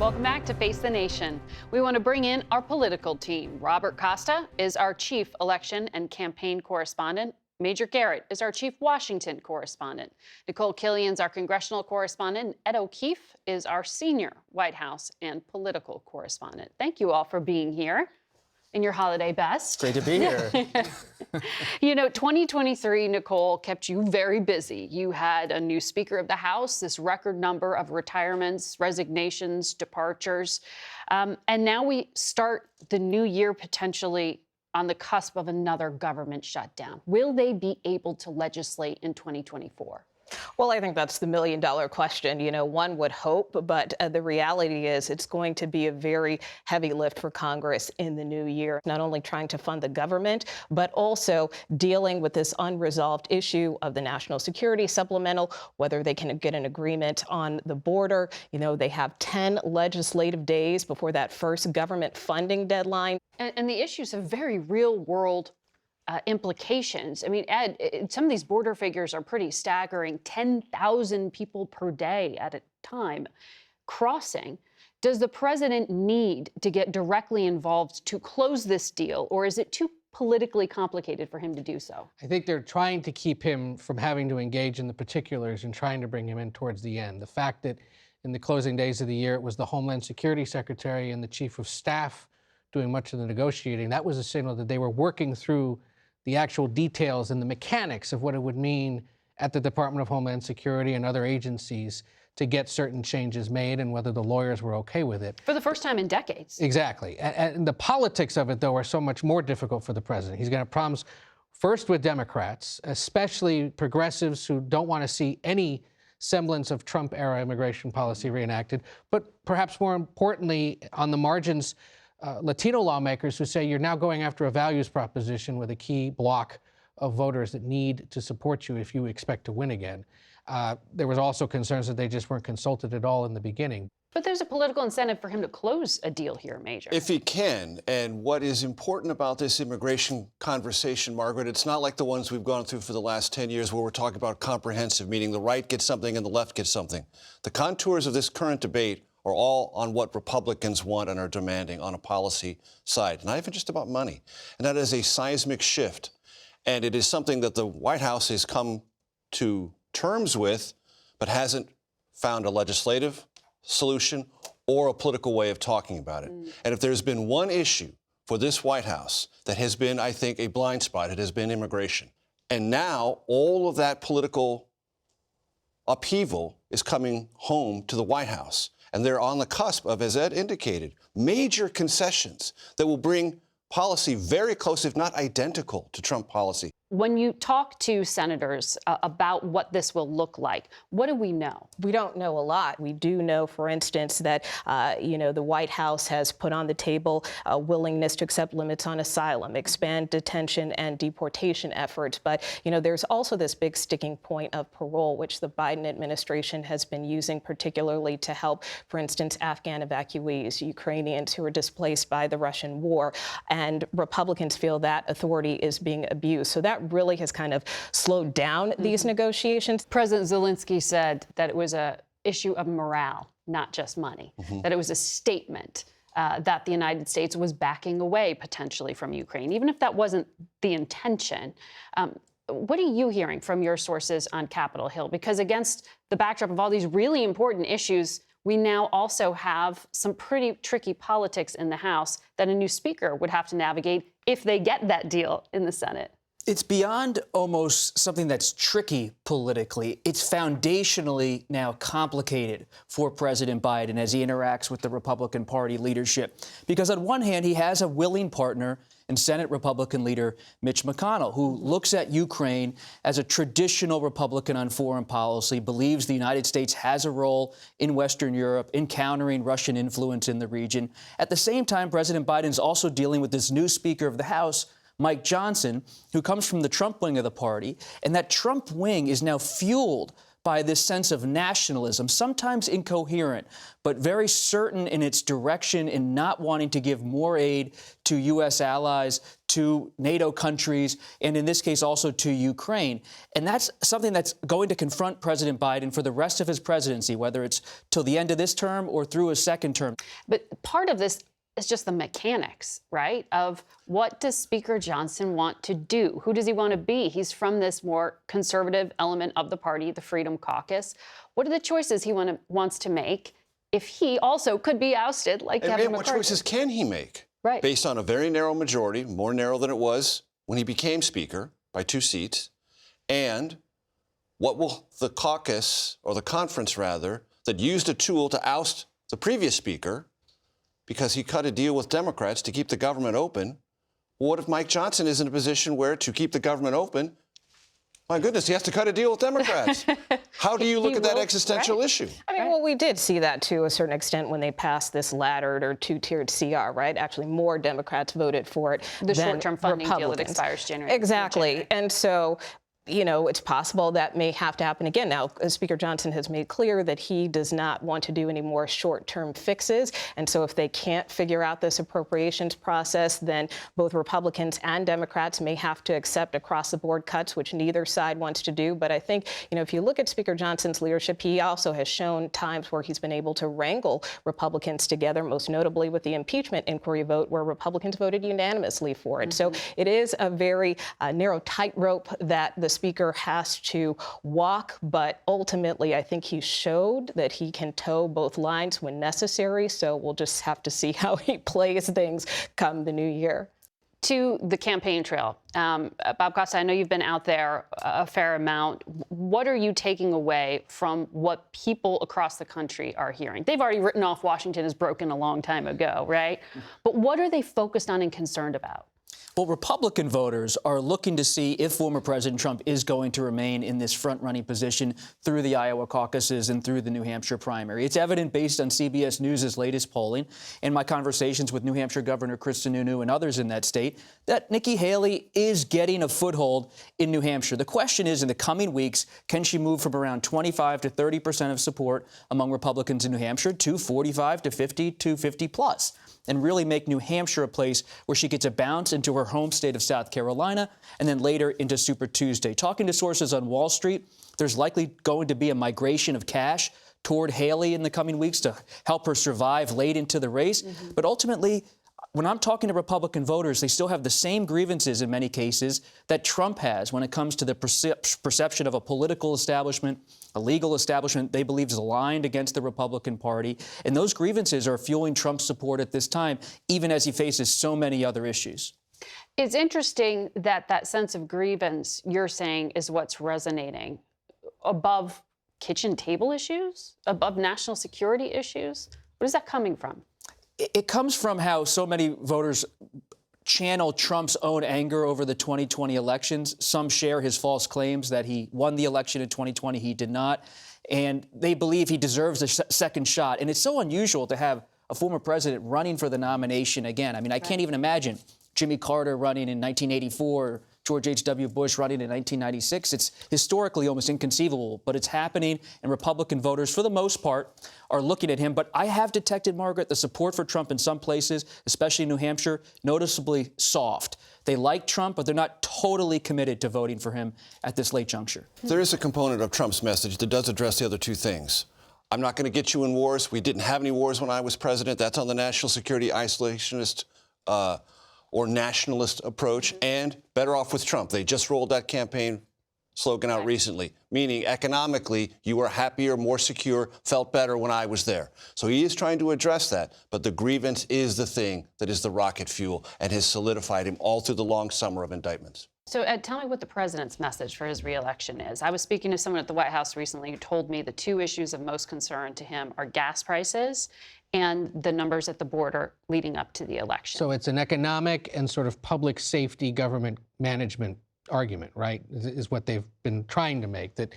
Welcome back to Face the Nation. We want to bring in our political team. Robert Costa is our chief election and campaign correspondent. Major Garrett is our chief Washington correspondent. Nikole Killion's our congressional correspondent. Ed O'Keefe is our senior White House and political correspondent. Thank you all for being here in your holiday best. Great to be here. You know, 2023, Nikole, kept you very busy. You had a new Speaker of the House, this record number of retirements, resignations, departures. And now we start the new year potentially on the cusp of another government shutdown. Will they be able to legislate in 2024? Well, I think that's the million-dollar question. You know, one would hope, but the reality is it's going to be a very heavy lift for Congress in the new year, not only trying to fund the government, but also dealing with this unresolved issue of the national security supplemental, whether they can get an agreement on the border. You know, they have 10 legislative days before that first government funding deadline. And the issues have very real-world implications. I mean, Ed, some of these border figures are pretty staggering. 10,000 people per day at a time crossing. Does the president need to get directly involved to close this deal, or is it too politically complicated for him to do so? I think they're trying to keep him from having to engage in the particulars and trying to bring him in towards the end. The fact that in the closing days of the year, it was the Homeland Security Secretary and the Chief of Staff doing much of the negotiating, that was a signal that they were working through the actual details and the mechanics of what it would mean at the Department of Homeland Security and other agencies to get certain changes made and whether the lawyers were okay with it. For the first time in decades. Exactly. And the politics of it, though, are so much more difficult for the president. He's going to have problems first with Democrats, especially progressives who don't want to see any semblance of Trump-era immigration policy reenacted, but perhaps more importantly, on the margins, Latino lawmakers who say you're now going after a values proposition with a key block of voters that need to support you if you expect to win again. There was also concerns that they just weren't consulted at all in the beginning. But there's a political incentive for him to close a deal here, Major. If he can, and what is important about this immigration conversation, Margaret, it's not like the ones we've gone through for the last 10 years where we're talking about comprehensive, meaning the right gets something and the left gets something. The contours of this current debate are all on what Republicans want and are demanding on a policy side, not even just about money. And that is a seismic shift. And it is something that the White House has come to terms with, but hasn't found a legislative solution or a political way of talking about it. And if there's been one issue for this White House that has been, I think, a blind spot, it has been immigration. And now all of that political upheaval is coming home to the White House. And they're on the cusp of, as Ed indicated, major concessions that will bring policy very close, if not identical, to Trump policy. When you talk to senators about what this will look like, what do we know? We don't know a lot. We do know, for instance, that, the White House has put on the table a willingness to accept limits on asylum, expand detention and deportation efforts. But, there's also this big sticking point of parole, which the Biden administration has been using particularly to help, for instance, Afghan evacuees, Ukrainians who are displaced by the Russian war. And Republicans feel that authority is being abused. So that really has kind of slowed down these negotiations. President Zelensky said that it was an issue of morale, not just money, that it was a statement that the United States was backing away potentially from Ukraine, even if that wasn't the intention. What are you hearing from your sources on Capitol Hill? Because against the backdrop of all these really important issues, we now also have some pretty tricky politics in the House that a new speaker would have to navigate if they get that deal in the Senate. It's beyond almost something that's tricky politically. It's foundationally now complicated for President Biden as he interacts with the Republican Party leadership. Because on one hand, he has a willing partner in Senate Republican leader Mitch McConnell, who looks at Ukraine as a traditional Republican on foreign policy, believes the United States has a role in Western Europe in countering Russian influence in the region. At the same time, President Biden's also dealing with this new Speaker of the House, Mike Johnson, who comes from the Trump wing of the party. And that Trump wing is now fueled by this sense of nationalism, sometimes incoherent, but very certain in its direction in not wanting to give more aid to U.S. allies, to NATO countries, and in this case also to Ukraine. And that's something that's going to confront President Biden for the rest of his presidency, whether it's till the end of this term or through a second term. But part of this is just the mechanics, right, of what does Speaker Johnson want to do? Who does he want to be? He's from this more conservative element of the party, the Freedom Caucus. What are the choices he wants to make if he also could be ousted like Kevin McCarthy? What choices can he make? Right. Based on a very narrow majority, more narrow than it was when he became Speaker by 2 seats. And what will the caucus, or the conference rather, that used a tool to oust the previous Speaker because he cut a deal with Democrats to keep the government open. What if Mike Johnson is in a position where to keep the government open, my goodness, he has to cut a deal with Democrats? How do you look at that existential issue? I mean, well, we did see that to a certain extent when they passed this laddered or two-tiered CR, right? Actually, more Democrats voted for it The than short-term funding deal that Republicans. expires January. Exactly. And so, you know, it's possible that may have to happen again. Now, Speaker Johnson has made clear that he does not want to do any more short-term fixes. And so if they can't figure out this appropriations process, then both Republicans and Democrats may have to accept across-the-board cuts, which neither side wants to do. But I think, you know, if you look at Speaker Johnson's leadership, he also has shown times where he's been able to wrangle Republicans together, most notably with the impeachment inquiry vote, where Republicans voted unanimously for it. So it is a very narrow tightrope that the Speaker has to walk, but ultimately I think he showed that he can toe both lines when necessary, so we'll just have to see how he plays things come the new year. To the campaign trail. Bob Costa, I know you've been out there a fair amount. What are you taking away from what people across the country are hearing? They've already written off Washington as broken a long time ago, right? But what are they focused on and concerned about? Well, Republican voters are looking to see if former President Trump is going to remain in this front-running position through the Iowa caucuses and through the New Hampshire primary. It's evident based on CBS News' latest polling and my conversations with New Hampshire Governor Chris Sununu and others in that state that Nikki Haley is getting a foothold in New Hampshire. The question is, in the coming weeks, can she move from around 25 to 30% of support among Republicans in New Hampshire to 45 to 50 to 50 plus? And really make New Hampshire a place where she gets a bounce into her home state of South Carolina and then later into Super Tuesday. Talking to sources on Wall Street, there's likely going to be a migration of cash toward Haley in the coming weeks to help her survive late into the race. But ultimately, when I'm talking to Republican voters, they still have the same grievances in many cases that Trump has when it comes to the perception of a political establishment, a legal establishment they believe is aligned against the Republican Party. And those grievances are fueling Trump's support at this time, even as he faces so many other issues. It's interesting that that sense of grievance, you're saying, is what's resonating above kitchen table issues, above national security issues. What is that coming from? It comes from how so many voters channel Trump's own anger over the 2020 elections. Some share his false claims that he won the election in 2020. He did not. And they believe he deserves a second shot. And it's so unusual to have a former president running for the nomination again. I mean, I can't even imagine Jimmy Carter running in 1984, George H.W. Bush running in 1996. It's historically almost inconceivable, but it's happening, and Republican voters, for the most part, are looking at him. But I have detected, Margaret, the support for Trump in some places, especially New Hampshire, noticeably soft. They like Trump, but they're not totally committed to voting for him at this late juncture. There is a component of Trump's message that does address the other two things. I'm not going to get you in wars. We didn't have any wars when I was president. That's on the national security isolationist or nationalist approach, and better off with Trump. They just rolled that campaign slogan out recently, meaning economically you were happier, more secure, felt better when I was there. So he is trying to address that, but the grievance is the thing that is the rocket fuel and has solidified him all through the long summer of indictments. So, Ed, tell me what the president's message for his reelection is. I was speaking to someone at the White House recently who told me the two issues of most concern to him are gas prices and the numbers at the border leading up to the election. So it's an economic and sort of public safety government management argument, right, is what they've been trying to make, that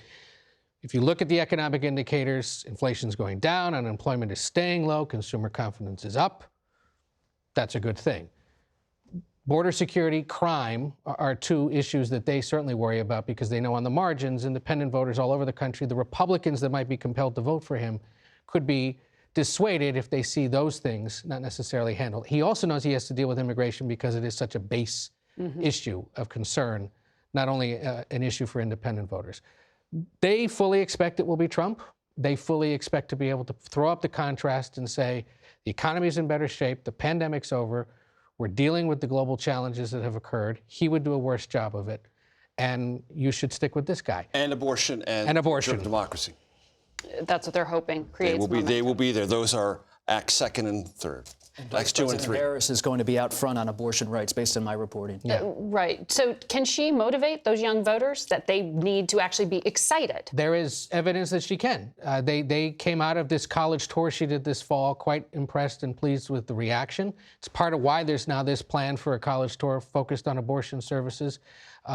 if you look at the economic indicators, inflation's going down, unemployment is staying low, consumer confidence is up, that's a good thing. Border security, crime are two issues that they certainly worry about because they know on the margins, independent voters all over the country, the Republicans that might be compelled to vote for him could be dissuaded if they see those things not necessarily handled. He also knows he has to deal with immigration because it is such a base issue of concern, not only an issue for independent voters. They fully expect it will be Trump. They fully expect to be able to throw up the contrast and say, the economy is in better shape, the pandemic's over, we're dealing with the global challenges that have occurred. He would do a worse job of it, and you should stick with this guy. And abortion and abortion. Democracy. That's what they're hoping creates momentum. They will be there. Those are Acts 2nd and 3rd. Acts 2 and 3. Harris is going to be out front on abortion rights based on my reporting. Right. So can she motivate those young voters that they need to actually be excited? There is evidence that she can. They came out of this college tour she did this fall quite impressed and pleased with the reaction. It's part of why there's now this plan for a college tour focused on abortion services,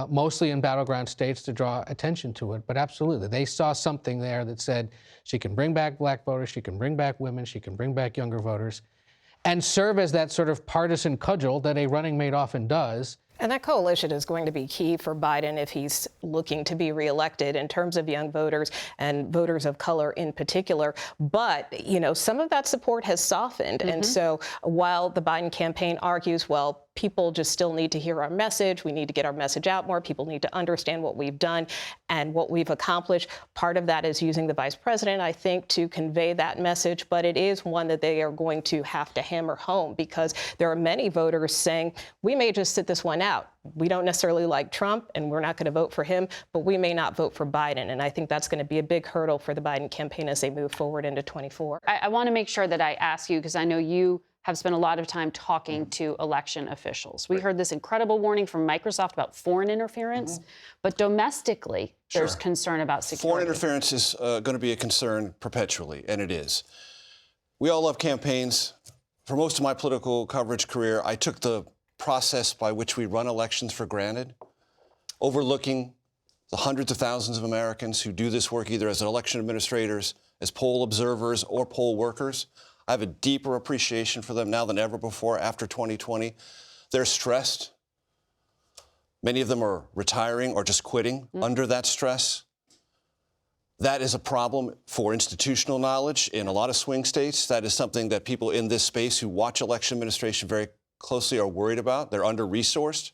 mostly in battleground states to draw attention to it. But absolutely, they saw something there that said she can bring back black voters, she can bring back women, she can bring back younger voters, and serve as that sort of partisan cudgel that a running mate often does. And that coalition is going to be key for Biden if he's looking to be reelected in terms of young voters and voters of color in particular. But, you know, some of that support has softened. And so while the Biden campaign argues, well, people just still need to hear our message. We need to get our message out more. People need to understand what we've done and what we've accomplished. Part of that is using the vice president, I think, to convey that message. But it is one that they are going to have to hammer home because there are many voters saying, we may just sit this one out. We don't necessarily like Trump and we're not going to vote for him, but we may not vote for Biden. And I think that's going to be a big hurdle for the Biden campaign as they move forward into 24. I want to make sure that I ask you, because I know you have spent a lot of time talking to election officials. We heard this incredible warning from Microsoft about foreign interference, but domestically, there's concern about security. Foreign interference is going to be a concern perpetually, and it is. We all love campaigns. For most of my political coverage career, I took the process by which we run elections for granted, overlooking the hundreds of thousands of Americans who do this work either as election administrators, as poll observers, or poll workers. I have a deeper appreciation for them now than ever before after 2020. They're stressed. Many of them are retiring or just quitting under that stress. That is a problem for institutional knowledge in a lot of swing states. That is something that people in this space who watch election administration very closely are worried about. They're under-resourced.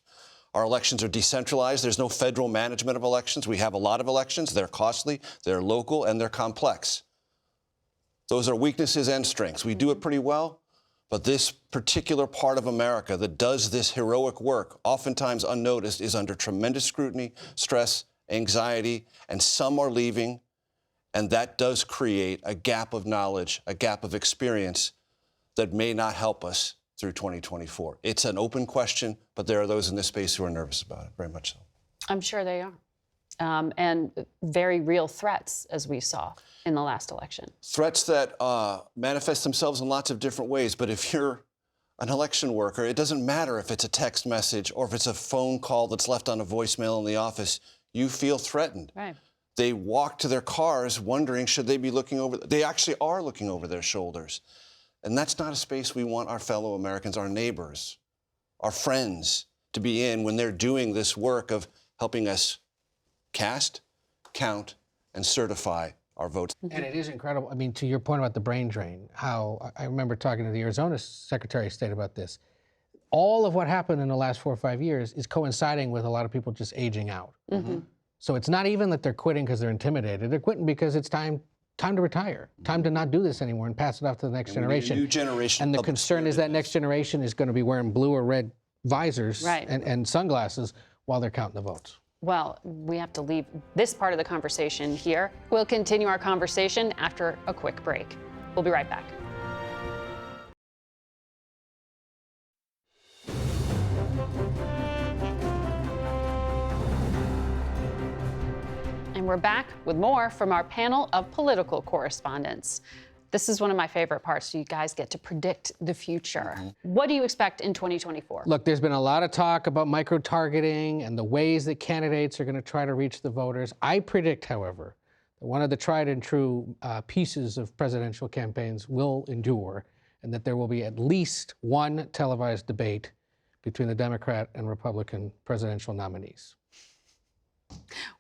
Our elections are decentralized. There's no federal management of elections. We have a lot of elections. They're costly, they're local, and they're complex. Those are weaknesses and strengths. We do it pretty well, but this particular part of America that does this heroic work, oftentimes unnoticed, is under tremendous scrutiny, stress, anxiety, and some are leaving, and that does create a gap of knowledge, a gap of experience that may not help us through 2024. It's an open question, but there are those in this space who are nervous about it, very much so. I'm sure they are. And very real threats, as we saw in the last election. Threats that manifest themselves in lots of different ways. But if you're an election worker, it doesn't matter if it's a text message or if it's a phone call that's left on a voicemail in the office. You feel threatened. Right. They walk to their cars wondering, should they be looking over? They actually are looking over their shoulders. And that's not a space we want our fellow Americans, our neighbors, our friends to be in when they're doing this work of helping us cast, count, and certify our votes. And it is incredible. I mean, to your point about the brain drain, how I remember talking to the Arizona Secretary of State about this. All of what happened in the last 4 or 5 years is coinciding with a lot of people just aging out. So it's not even that they're quitting because they're intimidated. They're quitting because it's time to retire, time to not do this anymore and pass it off to the next generation. New generation. And the concern is that next generation is going to be wearing blue or red visors and sunglasses while they're counting the votes. Well, we have to leave this part of the conversation here. We'll continue our conversation after a quick break. We'll be right back. And we're back with more from our panel of political correspondents. This is one of my favorite parts. So you guys get to predict the future. What do you expect in 2024? Look, there's been a lot of talk about micro-targeting and the ways that candidates are going to try to reach the voters. I predict, however, that one of the tried and true pieces of presidential campaigns will endure, and that there will be at least one televised debate between the Democrat and Republican presidential nominees.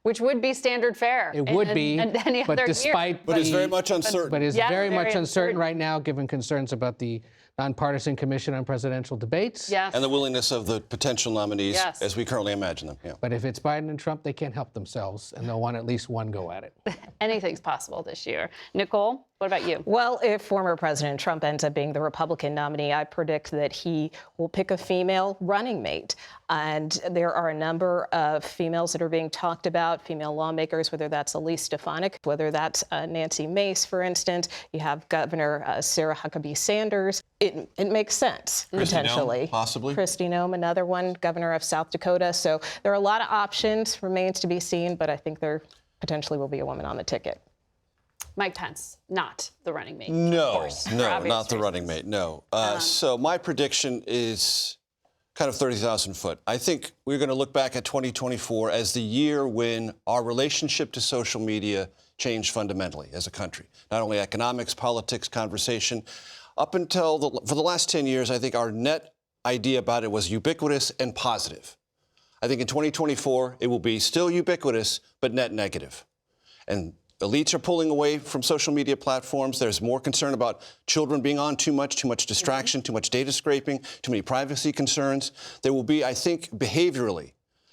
Which would be standard fare. It would be, and any but other despite year. But it's very much uncertain. But it's Yes, very much very uncertain uncertain. right now, given concerns about the nonpartisan commission on presidential debates. Yes. And the willingness of the potential nominees Yes. as we currently imagine them. Yeah. But if it's Biden and Trump, they can't help themselves, and they'll want at least one go at it. Anything's possible this year. Nikole, what about you? Well, if former President Trump ends up being the Republican nominee, I predict that he will pick a female running mate. And there are a number of females that are being talked about, female lawmakers, whether that's Elise Stefanik, whether that's Nancy Mace, for instance. You have Governor Sarah Huckabee Sanders. It makes sense, potentially. Noem, possibly. Kristi Noem, another one, governor of South Dakota. So there are a lot of options, remains to be seen, but I think there potentially will be a woman on the ticket. Mike Pence, not the running mate. No, of course, for no, obvious not the reasons. running mate, no. So my prediction is kind of 30,000 foot. I think we're going to look back at 2024 as the year when our relationship to social media changed fundamentally as a country. Not only economics, politics, conversation. Up until for the last 10 years, I think our net idea about it was ubiquitous and positive. I think in 2024, it will be still ubiquitous, but net negative. And elites are pulling away from social media platforms. There's more concern about children being on too much distraction, too much data scraping, too many privacy concerns. There will be, I think, behaviorally,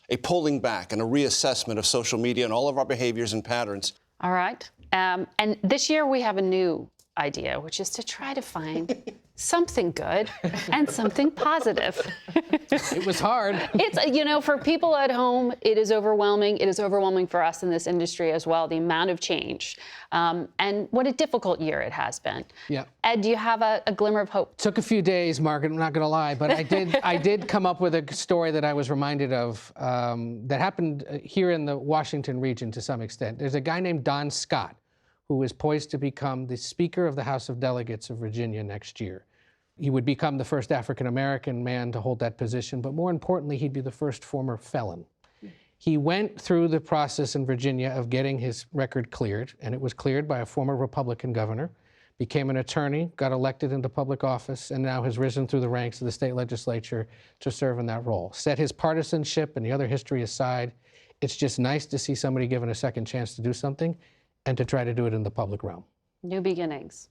a pulling back and a reassessment of social media and all of our behaviors and patterns. All right. And this year we have a new idea, which is to try to find something good and something positive. It was hard. It's, you know, for people at home, it is overwhelming. It is overwhelming for us in this industry as well, the amount of change. And what a difficult year it has been. Yeah. Ed, do you have a glimmer of hope? Took a few days, Margaret, I'm not going to lie, but I did come up with a story that I was reminded of that happened here in the Washington region to some extent. There's a guy named Don Scott who is poised to become the Speaker of the House of Delegates of Virginia next year. He would become the first African-American man to hold that position, but more importantly, he'd be the first former felon. He went through the process in Virginia of getting his record cleared, and it was cleared by a former Republican governor, became an attorney, got elected into public office, and now has risen through the ranks of the state legislature to serve in that role. Set his partisanship and the other history aside, it's just nice to see somebody given a second chance to do something and to try to do it in the public realm. New beginnings.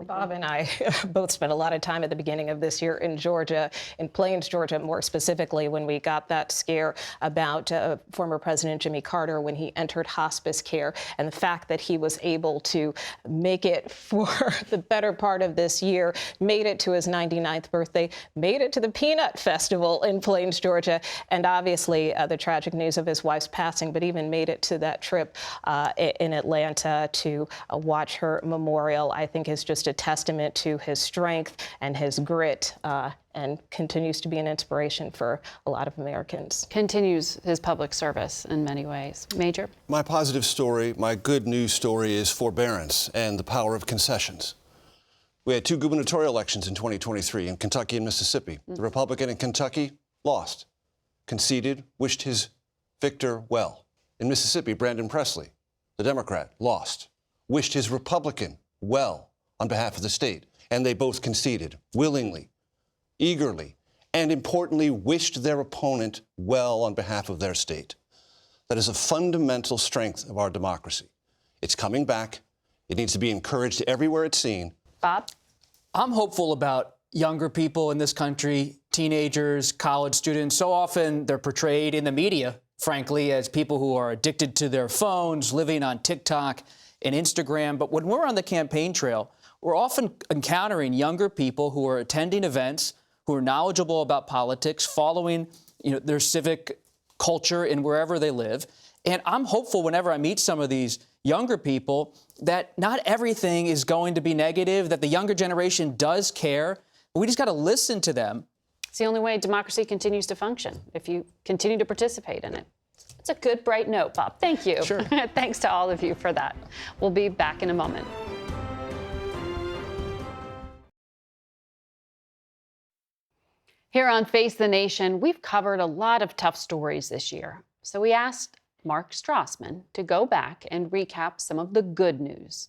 Bob and I both spent a lot of time at the beginning of this year in Georgia, in Plains, Georgia, more specifically, when we got that scare about former President Jimmy Carter when he entered hospice care, and the fact that he was able to make it for the better part of this year, made it to his 99th birthday, made it to the Peanut Festival in Plains, Georgia, and obviously the tragic news of his wife's passing, but even made it to that trip in Atlanta to watch her memorial, I think is just a testament to his strength and his grit, and continues to be an inspiration for a lot of Americans. Continues his public service in many ways. Major? My positive story, my good news story is forbearance and the power of concessions. We had two gubernatorial elections in 2023 in Kentucky and Mississippi. The Republican in Kentucky lost, conceded, wished his victor well. In Mississippi, Brandon Presley, the Democrat, lost, wished his Republican well on behalf of the state, and they both conceded willingly, eagerly, and importantly, wished their opponent well on behalf of their state. That is a fundamental strength of our democracy. It's coming back. It needs to be encouraged everywhere it's seen. Bob? I'm hopeful about younger people in this country, teenagers, college students. So often they're portrayed in the media, frankly, as people who are addicted to their phones, living on TikTok and Instagram. But when we're on the campaign trail, we're often encountering younger people who are attending events, who are knowledgeable about politics, following their civic culture in wherever they live. And I'm hopeful whenever I meet some of these younger people that not everything is going to be negative, that the younger generation does care, but we just got to listen to them. It's the only way democracy continues to function, if you continue to participate in it. It's a good, bright note, Bob. Thank you. Sure. Thanks to all of you for that. We'll be back in a moment. Here on Face the Nation, we've covered a lot of tough stories this year. So we asked Mark Strassmann to go back and recap some of the good news.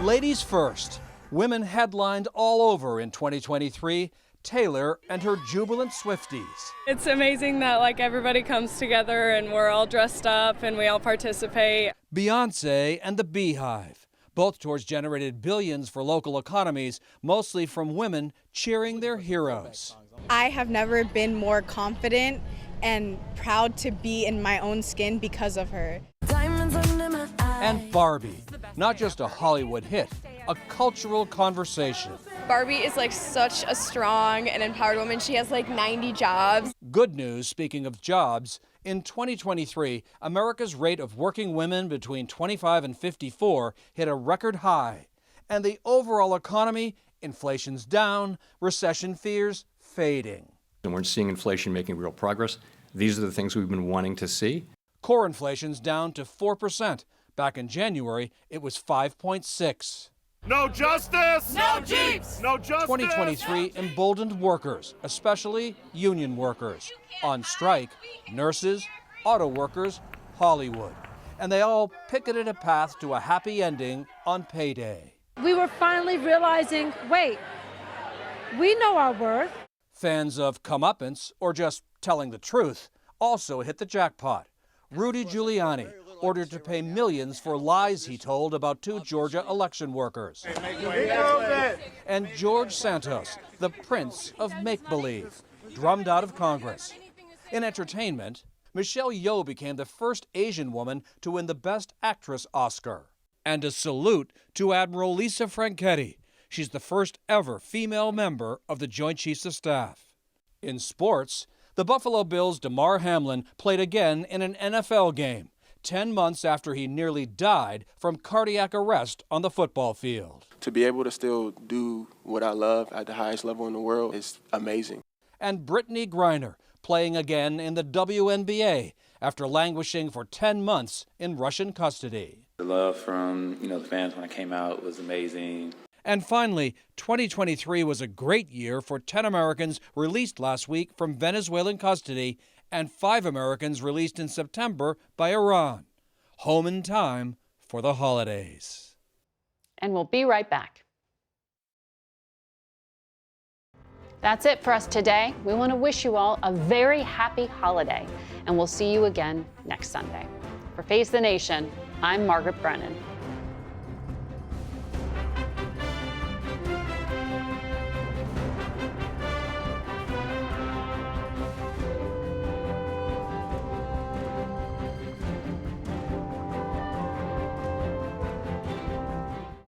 Ladies first, Women headlined all over in 2023, Taylor and her jubilant Swifties. It's amazing that everybody comes together and we're all dressed up and we all participate. Beyonce and the Beehive. Both tours generated billions for local economies, mostly from women cheering their heroes. I have never been more confident and proud to be in my own skin because of her. And Barbie, not just a Hollywood hit, a cultural conversation. Barbie is such a strong and empowered woman. She has 90 jobs. Good news, speaking of jobs, in 2023, America's rate of working women between 25 and 54 hit a record high. And the overall economy, inflation's down, recession fears fading. And we're seeing inflation making real progress. These are the things we've been wanting to see. Core inflation's down to 4%. Back in January, it was 5.6%. No justice! No Jeeps! No justice! 2023 emboldened workers, especially union workers. On strike, nurses, auto workers, Hollywood. And they all picketed a path to a happy ending on payday. We were finally realizing, wait, we know our worth. Fans of comeuppance, or just telling the truth, also hit the jackpot. Rudy Giuliani ordered to pay millions for lies he told about 2 Georgia election workers. And George Santos, the prince of make-believe, drummed out of Congress. In entertainment, Michelle Yeoh became the first Asian woman to win the Best Actress Oscar. And a salute to Admiral Lisa Franchetti. She's the first ever female member of the Joint Chiefs of Staff. In sports, the Buffalo Bills' Damar Hamlin played again in an NFL game, 10 months after he nearly died from cardiac arrest on the football field. To be able to still do what I love at the highest level in the world is amazing. And Brittany Griner playing again in the WNBA after languishing for 10 months in Russian custody. The love from, the fans when I came out was amazing. And finally, 2023 was a great year for 10 Americans released last week from Venezuelan custody and 5 Americans released in September by Iran. Home in time for the holidays. And we'll be right back. That's it for us today. We want to wish you all a very happy holiday, and we'll see you again next Sunday. For Face the Nation, I'm Margaret Brennan.